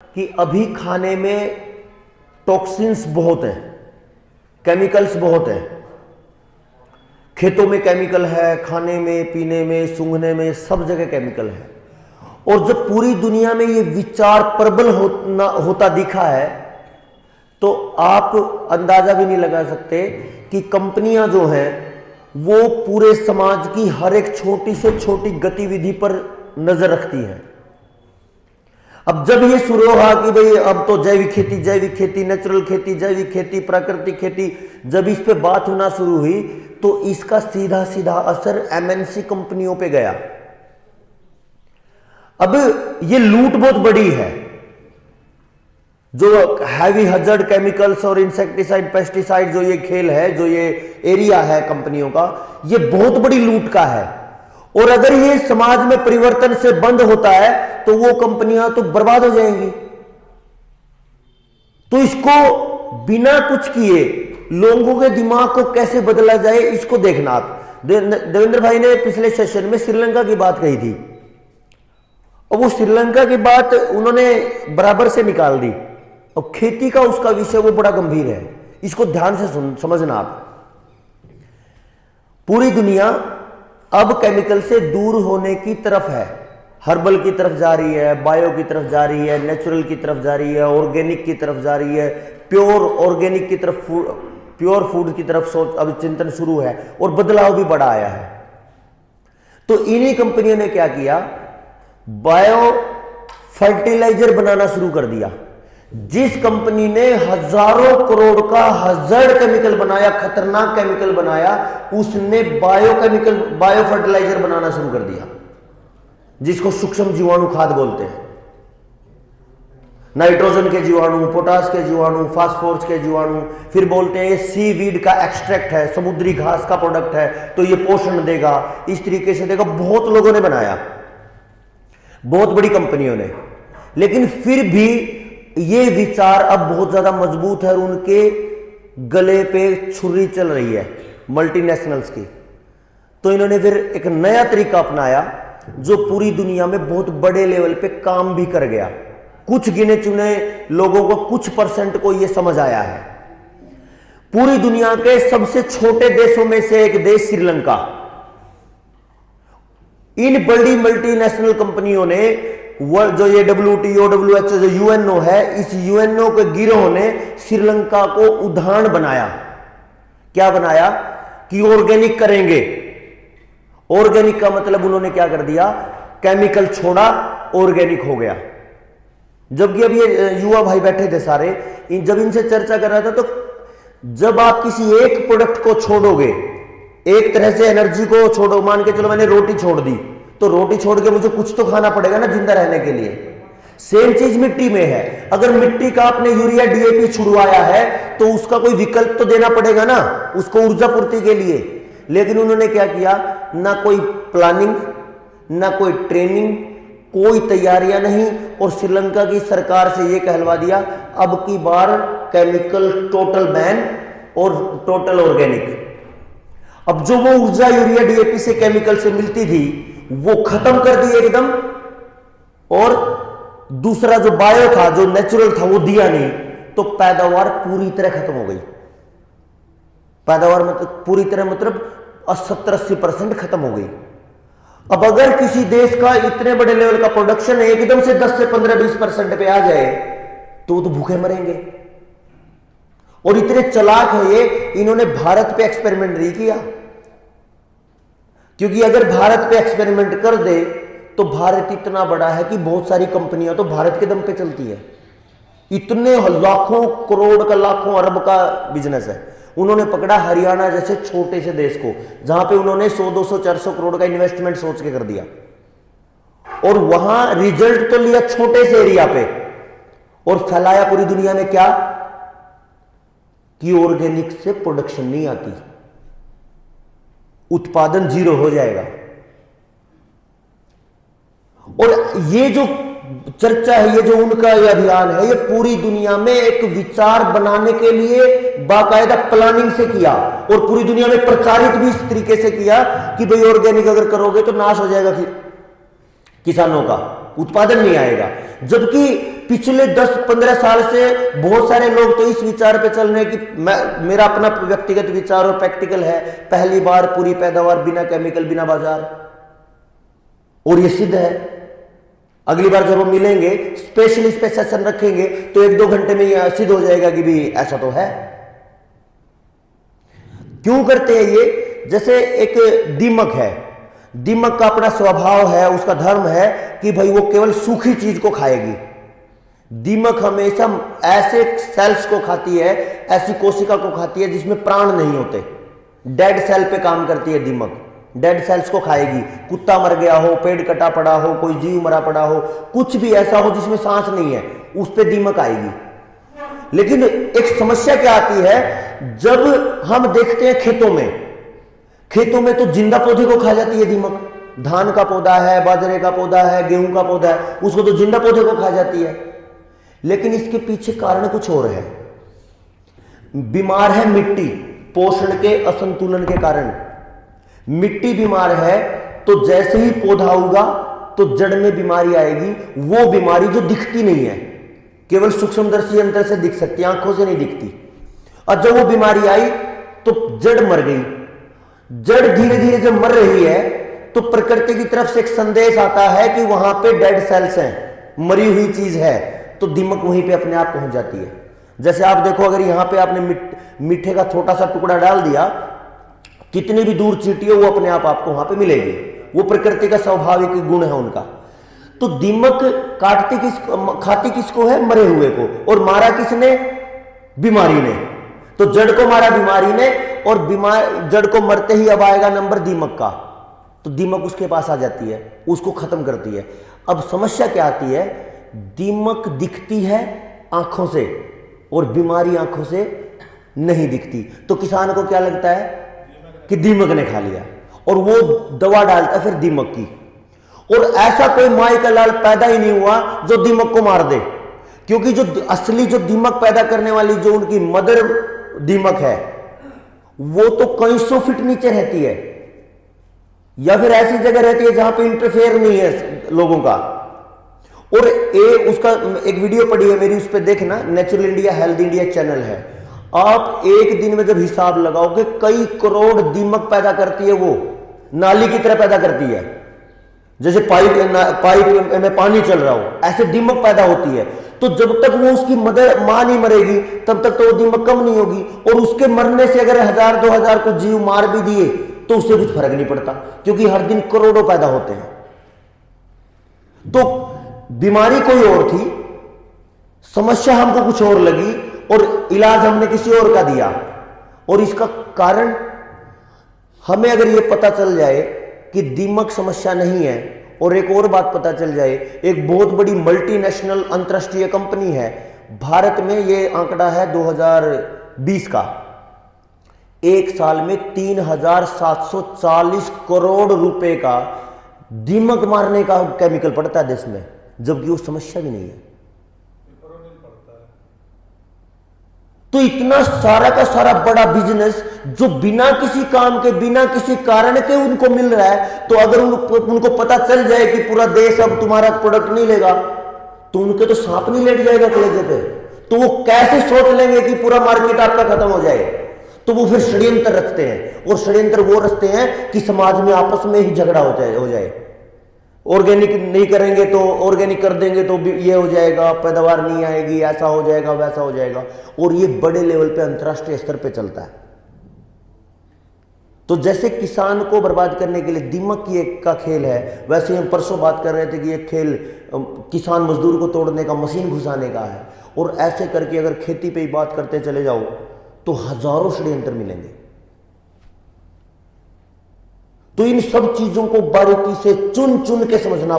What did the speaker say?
कि अभी खाने में टॉक्सिन्स बहुत है, केमिकल्स बहुत है। खेतों में केमिकल है, खाने में, पीने में, सूंघने में, सब जगह केमिकल है। और जब पूरी दुनिया में ये विचार प्रबल होता दिखा है तो आप अंदाजा भी नहीं लगा सकते कि कंपनियां जो हैं वो पूरे समाज की हर एक छोटी से छोटी गतिविधि पर नजर रखती हैं। अब जब ये शुरू हुआ कि भाई अब तो जैविक खेती, नेचुरल खेती, जैविक खेती, प्राकृतिक खेती, जब इस पे बात होना शुरू हुई तो इसका सीधा सीधा असर एमएनसी कंपनियों पे गया। अब ये लूट बहुत बड़ी है, जो हैवी हजर्ड केमिकल्स और इंसेक्टिसाइड, पेस्टिसाइड, जो ये खेल है, जो ये एरिया है कंपनियों का, ये बहुत बड़ी लूट का है। और अगर ये समाज में परिवर्तन से बंद होता है तो वो कंपनियां तो बर्बाद हो जाएंगी। तो इसको बिना कुछ किए लोगों के दिमाग को कैसे बदला जाए, इसको देखना आप। देवेंद्र भाई ने पिछले सेशन में श्रीलंका की बात कही थी और वो श्रीलंका की बात उन्होंने बराबर से निकाल दी। और खेती का उसका विषय वो बड़ा गंभीर है, इसको ध्यान से समझना आप। पूरी दुनिया अब केमिकल से दूर होने की तरफ है, हर्बल की तरफ जा रही है, बायो की तरफ जा रही है, नेचुरल की तरफ जा रही है, ऑर्गेनिक की तरफ जा रही है, प्योर ऑर्गेनिक की तरफ, प्योर फूड की तरफ सोच अब चिंतन शुरू है और बदलाव भी बड़ा आया है। तो इन्हीं कंपनियों ने क्या किया, बायो फर्टिलाइजर बनाना शुरू कर दिया। जिस कंपनी ने हजारों करोड़ का हजार्ड केमिकल बनाया, खतरनाक केमिकल बनाया, उसने बायो फर्टिलाइजर बनाना शुरू कर दिया, जिसको सूक्ष्म जीवाणु खाद बोलते हैं। नाइट्रोजन के जीवाणु, पोटास के जीवाणु, फास्फोरस के जीवाणु, फिर बोलते हैं ये सी वीड का एक्सट्रैक्ट है, समुद्री घास का प्रोडक्ट है, तो ये पोषण देगा, इस तरीके से देगा। बहुत लोगों ने बनाया, बहुत बड़ी कंपनियों ने। लेकिन फिर भी ये विचार अब बहुत ज्यादा मजबूत है और उनके गले पे छुरी चल रही है मल्टीनेशनल्स की। तो इन्होंने फिर एक नया तरीका अपनाया जो पूरी दुनिया में बहुत बड़े लेवल पे काम भी कर गया। कुछ गिने चुने लोगों को, कुछ परसेंट को यह समझ आया है। पूरी दुनिया के सबसे छोटे देशों में से एक देश श्रीलंका, इन बड़ी मल्टीनेशनल कंपनियों ने, जो ये WTO, WHO, जो UNO है, इस UNO के गिरोह ने श्रीलंका को उदाहरण बनाया। क्या बनाया कि ऑर्गेनिक करेंगे। ऑर्गेनिक का मतलब उन्होंने क्या कर दिया, केमिकल छोड़ा, ऑर्गेनिक हो गया। जबकि अब ये युवा भाई बैठे थे सारे, जब इनसे चर्चा कर रहा था, तो जब आप किसी एक प्रोडक्ट को छोड़ोगे, एक तरह से एनर्जी को छोड़ो, मान के चलो मैंने रोटी छोड़ दी, तो रोटी छोड़ के मुझे कुछ तो खाना पड़ेगा ना जिंदा रहने के लिए। सेम चीज मिट्टी में है। अगर मिट्टी का आपने यूरिया DAP छुड़वाया है तो उसका कोई विकल्प तो देना पड़ेगा ना उसको ऊर्जा पूर्ति के लिए। लेकिन उन्होंने क्या किया, ना कोई प्लानिंग, ना कोई ट्रेनिंग, कोई तैयारियां नहीं, और श्रीलंका की सरकार से यह कहलवा दिया अब की बार केमिकल टोटल बैन और टोटल ऑर्गेनिक। अब जो वो ऊर्जा यूरिया DAP से केमिकल से मिलती थी वो खत्म कर दी एकदम, और दूसरा जो बायो था, जो नेचुरल था, वो दिया नहीं। तो पैदावार पूरी तरह खत्म हो गई। पैदावार मतलब पूरी तरह मतलब 70-80% खत्म हो गई। अब अगर किसी देश का इतने बड़े लेवल का प्रोडक्शन एकदम से 10 से 15-20% पे आ जाए तो भूखे मरेंगे। और इतने चालाक है ये, इन्होंने भारत पे एक्सपेरिमेंट नहीं किया, क्योंकि अगर भारत पे एक्सपेरिमेंट कर दे तो भारत इतना बड़ा है कि बहुत सारी कंपनियां तो भारत के दम पे चलती है। इतने लाखों करोड़ का, लाखों अरब का बिजनेस है। उन्होंने पकड़ा हरियाणा जैसे छोटे से देश को, जहां पे उन्होंने 100-200-400 करोड़ का इन्वेस्टमेंट सोच के कर दिया, और वहां रिजल्ट तो लिया छोटे से एरिया पे, और फैलाया पूरी दुनिया में क्या कि ऑर्गेनिक से प्रोडक्शन नहीं आती, उत्पादन 0 हो जाएगा। और ये जो चर्चा है, ये जो उनका ये अभियान है, ये पूरी दुनिया में एक विचार बनाने के लिए बाकायदा प्लानिंग से किया, और पूरी दुनिया में प्रचारित भी इस तरीके से किया कि भाई ऑर्गेनिक अगर करोगे तो नाश हो जाएगा किसानों का, उत्पादन नहीं आएगा। जबकि पिछले 10-15 साल से बहुत सारे लोग तो इस विचार पे चल रहे हैं कि मेरा अपना व्यक्तिगत विचार और प्रैक्टिकल है, पहली बार पूरी पैदावार बिना केमिकल बिना बाजार, और ये सिद्ध है। अगली बार जब हम मिलेंगे स्पेशली इस पे सेशन रखेंगे तो 1-2 घंटे में यह सिद्ध हो जाएगा कि भी ऐसा तो है। क्यों करते हैं ये? जैसे एक दीमक है, दीमक का अपना स्वभाव है, उसका धर्म है कि भाई वो केवल सूखी चीज को खाएगी। दीमक हमेशा ऐसे सेल्स को खाती है, ऐसी कोशिका को खाती है जिसमें प्राण नहीं होते, डेड सेल पे काम करती है दीमक, डेड सेल्स को खाएगी। कुत्ता मर गया हो, पेड़ कटा पड़ा हो, कोई जीव मरा पड़ा हो, कुछ भी ऐसा हो जिसमें सांस नहीं है, उस पे दीमक आएगी। लेकिन एक समस्या क्या आती है, जब हम देखते हैं खेतों में तो जिंदा पौधे को खा जाती है दीमक। धान का पौधा है, बाजरे का पौधा है, गेहूं का पौधा है, उसको तो जिंदा पौधे को खा जाती है। लेकिन इसके पीछे कारण कुछ और है। बीमार है मिट्टी, पोषण के असंतुलन के कारण मिट्टी बीमार है, तो जैसे ही पौधा होगा तो जड़ में बीमारी आएगी। वो बीमारी जो दिखती नहीं है, केवल सूक्ष्मदर्शी यंत्र से दिख सकती है, आंखों से नहीं दिखती। और जब वो बीमारी आई तो जड़ मर गई। जड़ धीरे धीरे जब मर रही है तो प्रकृति की तरफ से एक संदेश आता है कि वहां पे डेड सेल्स हैं, मरी हुई चीज है, तो दीमक वहीं पे अपने आप पहुंच जाती है। जैसे आप देखो, अगर यहां पे आपने मीठे का छोटा सा टुकड़ा डाल दिया, कितनी भी दूर चींटी हो वो अपने आप आपको वहां पे मिलेगी। वो प्रकृति का स्वाभाविक गुण है उनका। तो दीमक खाती किसको है? मरे हुए को। और मारा किसने? बीमारी ने। तो जड़ को मारा बीमारी ने, और जड़ को मरते ही अब आएगा नंबर दीमक का। तो दीमक उसके पास आ जाती है, उसको खत्म करती है। अब समस्या क्या आती है? दीमक दिखती है आंखों से और बीमारी आंखों से नहीं दिखती। तो किसान को क्या लगता है कि दीमक ने खा लिया, और वो दवा डालता है फिर दीमक की। और ऐसा कोई माई का लाल पैदा ही नहीं हुआ जो दीमक को मार दे, क्योंकि जो असली जो दीमक पैदा करने वाली जो उनकी मदर दीमक है, वो तो कई 100 फीट नीचे रहती है, या फिर ऐसी जगह रहती है जहां पे इंटरफेयर नहीं है लोगों का। और उसका एक वीडियो पड़ी है मेरी, उस पर देखना, natural India health India channel है। आप एक दिन में जब हिसाब लगाओगे, कई करोड़ दीमक पैदा करती है, वो नाली की तरह पैदा करती है। जैसे पाइप में पानी चल रहा हो, ऐसे दीमक पैदा होती है। तो जब तक वो उसकी मदर मां नहीं मरेगी तब तक तो वो दीमक कम नहीं होगी। और उसके मरने से अगर 1000-2000 को जीव मार भी दिए तो उससे कुछ फर्क नहीं पड़ता, क्योंकि हर दिन करोड़ों पैदा होते हैं। तो बीमारी कोई और थी, समस्या हमको कुछ और लगी, और इलाज हमने किसी और का दिया। और इसका कारण हमें अगर ये पता चल जाए कि दीमक समस्या नहीं है, और एक और बात पता चल जाए, एक बहुत बड़ी मल्टीनेशनल अंतरराष्ट्रीय कंपनी है भारत में, ये आंकड़ा है 2020 का, एक साल में 3740 करोड़ रुपए का दीमक मारने का केमिकल पड़ता है देश में, जबकि वो समस्या भी नहीं है। तो इतना सारा का सारा बड़ा बिजनेस जो बिना किसी काम के, बिना किसी कारण के उनको मिल रहा है, तो अगर उनको पता चल जाए कि पूरा देश अब तुम्हारा प्रोडक्ट नहीं लेगा, तो उनके तो सांप नहीं लेट जाएगा कलेजे पे। तो वो कैसे सोच लेंगे कि पूरा मार्केट आपका खत्म हो जाए? तो वो फिर षड्यंत्र रचते हैं, और षड्यंत्र वो रचते हैं कि समाज में आपस में ही झगड़ा हो जाए। ऑर्गेनिक नहीं करेंगे तो ऑर्गेनिक कर देंगे तो ये हो जाएगा, पैदावार नहीं आएगी, ऐसा हो जाएगा, वैसा हो जाएगा। और ये बड़े लेवल पे अंतर्राष्ट्रीय स्तर पे चलता है। तो जैसे किसान को बर्बाद करने के लिए दीमक की एक का खेल है, वैसे हम परसों बात कर रहे थे कि एक खेल किसान मजदूर को तोड़ने का, मशीन घुसाने का है। और ऐसे करके अगर खेती पे ही बात करते चले जाओ तो हजारों षड्यंत्र मिलेंगे। तो इन सब चीजों को बारीकी से चुन चुन के समझना